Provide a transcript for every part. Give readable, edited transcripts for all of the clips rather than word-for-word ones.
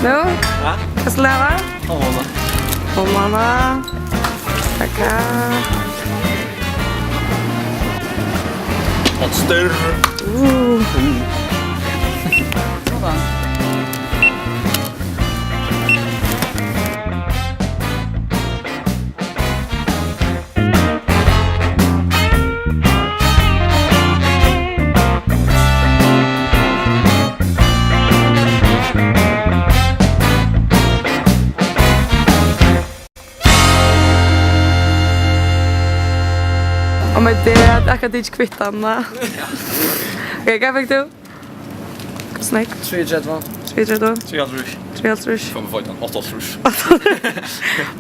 Nu? Vad ska leva? Omana. Tackar. Monster. Och med det, jag kan inte kvitta Anna. Okej, vad fick du? Snack. 3-3-2. 3-3-2. 3-3. Kommer få en 8-rush.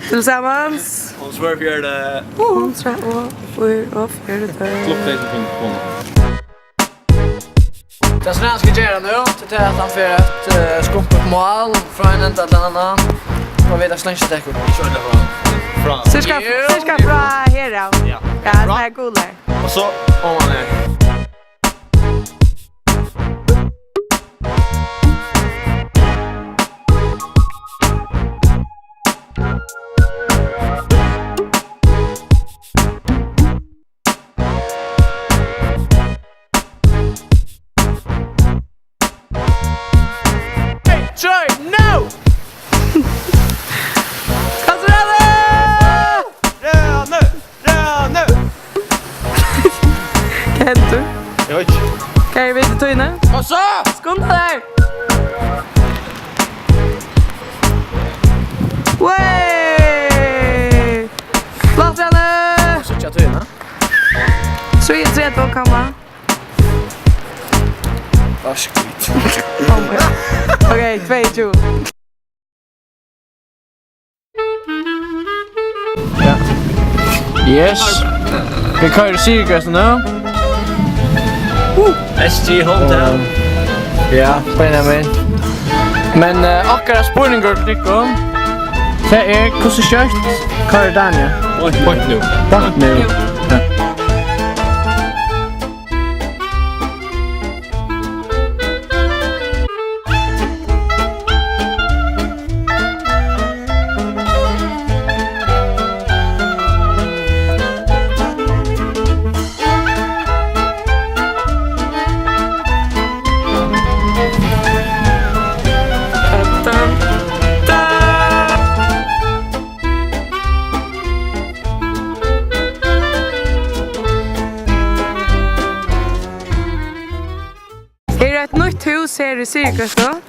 Tillsammans. Hon svär för det. Hon tror och för det. Klock dig som finns Det som han ska göra nu, det är att han får ett skumpet mål från en ända till en annan. Och vidare slängstäckor. Kör det från. Cirka bra här då. Ja. Ja, det är cooler. Och så om man är. Joy, no! Kan du? Jag vet inte. Kan jag veta till inne? Vad så? Skunda där! Way! Flott henne! Så jag tar in, 3-3-2 komma. Varsågod. Okej, 2-2. Yes. Vi kör cirkus nu. SG Hometown. Ja, Benjamin. Men akkurat spurningar till dig. Det är hur kört kör Daniel. Point nu. Tack nu. Ett nytt hus här i cirkus då.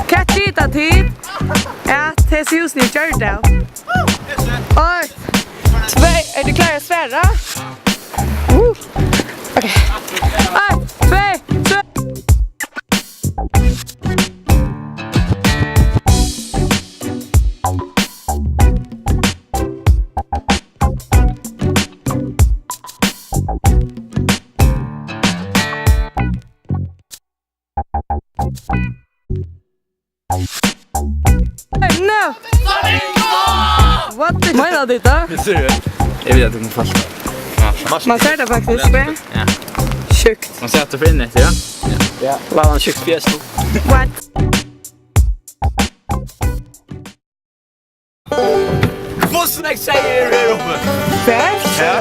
Kattita tid att det ser hus ni gör det. Och två, är du klar att svära? Okej. 1, 2, 3. No! What the... Menar du det? Ser du? Jag vet att det är fast. Man ser det faktiskt. Ja. Tjukt. Man sätter för inne, ja? Ja. Vad han tjukt fjäs då? What? Vad snack säger du här uppe? Färs? Ja.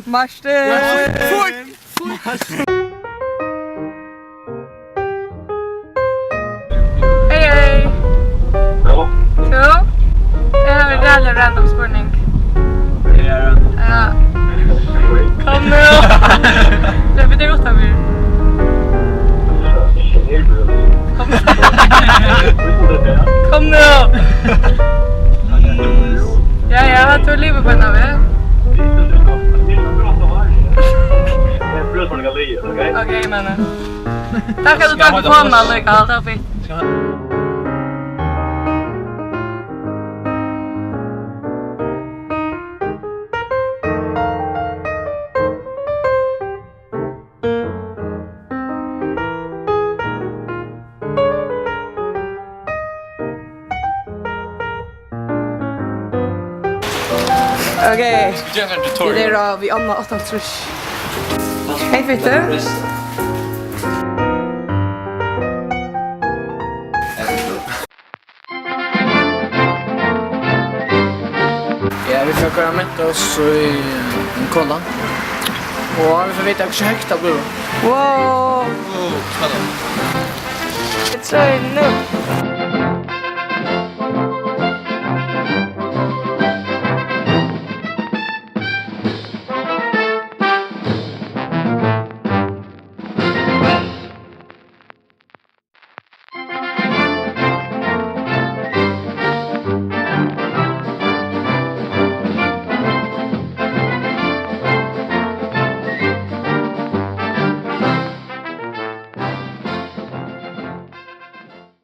Marsten! Hej hej! Ja. Jo? Jag har en jävla random spurning. Ja. Kom nu! Jag vet inte vad vi. Kom nu! Ja, jag har två liv på en av er. Okej, mannen. Tack att du tog på mig, Lukas. Det var fint. Okej, det är då vi Anna 8 trusch. Hej Fitte. Ja, vi får köra med oss i en kolla. Och vi får veta hur högt det blir. Wow! It's so new.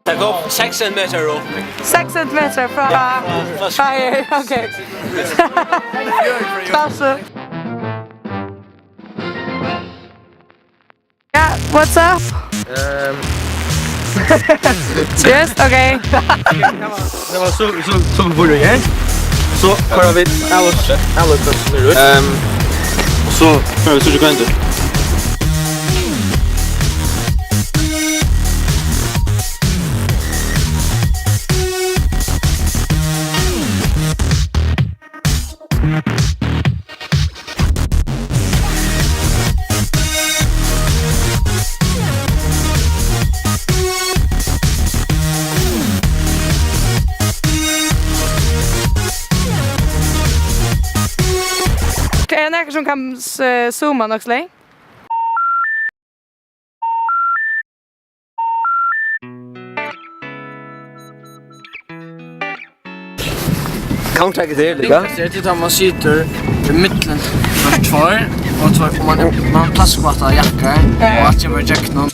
Det går 6 centimeter upp. 6 centimeter från fire. Okej. Klasse. Yeah, what's up? Yes, okay. Det var så borde jag. Så kör vi Alice nu. Och så kör vi så du kan inte. Är det någon som kan zooma något släng? Counter det lika. Det är att man sitter i mitten först två och man har plastskvatta jackor och att jag vill jacka någon.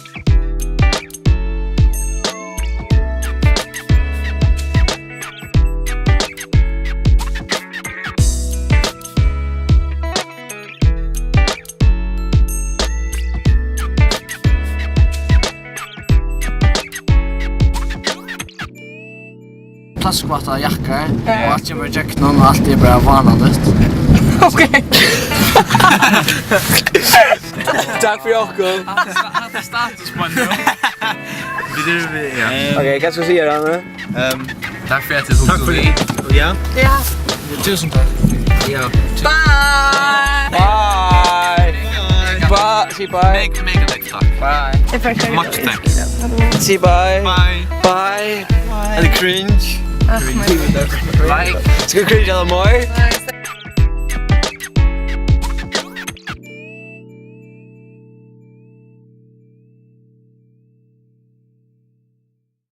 Plastskvatta jackor och att jag vill jacka någon och allt är bara vanligt. Okej. Tack för Jakob. Att status på nu. Okej, vad ska jag säga nu? Tack för att du tog. Tack för det. Ja. Ja. Tusen tack. Ja. Bye! Bye. Bye. Say bye. Make a next talk. Bye. Much thanks. Say bye. Bye. Bye. And cringe. Ach, men. Like. Ska vi cringe alla more?